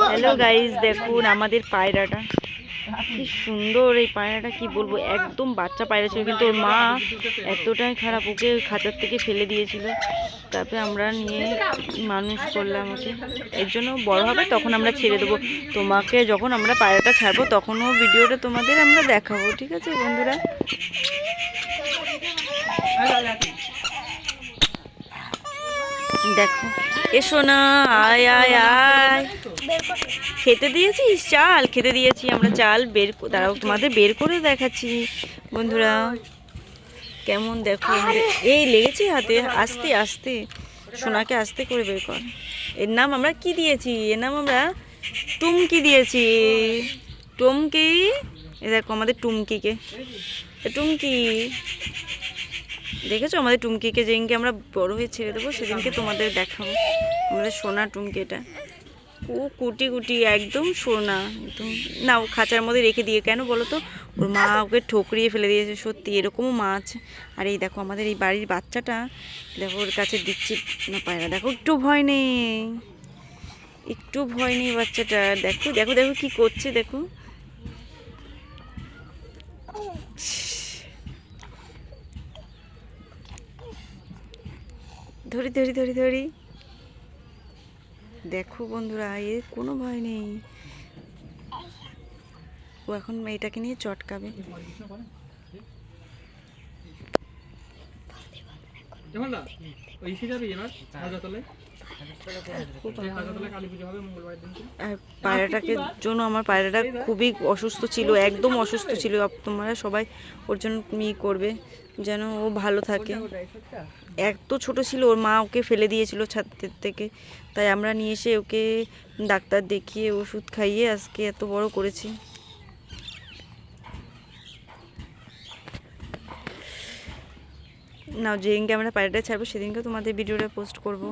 Hello guys, দেখুন আমাদের পায়রাটা কি সুন্দর। এই পায়রাটা কি বলবো, একদম বাচ্চা পায়রা ছিল, কিন্তু ওর মা এতটাই খারাপ, ওকে খাঁচার থেকে ফেলে দিয়েছিল। তারপরে আমরা নিয়ে মানুষ করলাম ওকে। এর জন্য বড় হবে তখন আমরা ছেড়ে দেবো। তোমাকে যখন আমরা পায়রাটা ছাড়বো তখনও ভিডিওটা তোমাদের আমরা দেখাবো, ঠিক আছে বন্ধুরা? দেখো, এসো না, আয় আয় আয়। খেতে দিয়েছিস? চাল খেতে দিয়েছি আমরা, চাল বের দাঁড়াও, তোমাদের বের করে দেখাচ্ছি বন্ধুরা। কেমন দেখো, এই লেগেছে হাতে, আস্তে আস্তে, সোনাকে আস্তে করে বের কর। এর নাম আমরা কি দিয়েছি? এর নাম আমরা টুমকি দিয়েছি। টুমকি, এ দেখো আমাদের টুমকিকে, টুমকি দেখেছো আমাদের টুমকিকে? যেদিনকে আমরা বড় হয়ে ছেড়ে দেবো সেদিনকে তোমাদের দেখাবো আমাদের সোনা টুমকিটা। ও কুটি কুটি একদম সোনা একদম। না, ও খাঁচার মধ্যে রেখে দিয়ে, কেন বলো তো? ওর মা ওকে ঠোকরিয়ে ফেলে দিয়েছে, সত্যি এরকমও মাছ। আর এই দেখো আমাদের এই বাড়ির বাচ্চাটা, দেখো ওর কাছে দিচ্ছি না পায়রা, দেখো একটু ভয় নেই, একটু ভয় নেই বাচ্চাটা। দেখো দেখো দেখো কি করছে, দেখো। ধরি ধরি ধরি ধরি, দেখো বন্ধুরা, এর কোনো ভয় নেই। ও এখন মেয়েটাকে নিয়ে চটকাবে। আর পায়রাটাকে জন্য, আমার পায়রাটা খুবই অসুস্থ ছিল, একদম অসুস্থ ছিল। তোমরা সবাই ওর জন্য করবে যেন ও ভালো থাকে। এত ছোট ছিল, ওর মা ওকে ফেলে দিয়েছিল ছাদের থেকে, তাই আমরা নিয়ে এসে ওকে ডাক্তার দেখিয়ে ওষুধ খাইয়ে আজকে এত বড় করেছি। না, যেদিনকে আমরা পায়রাটা ছাড়বো সেদিনকে তোমাদের ভিডিওটা পোস্ট করব।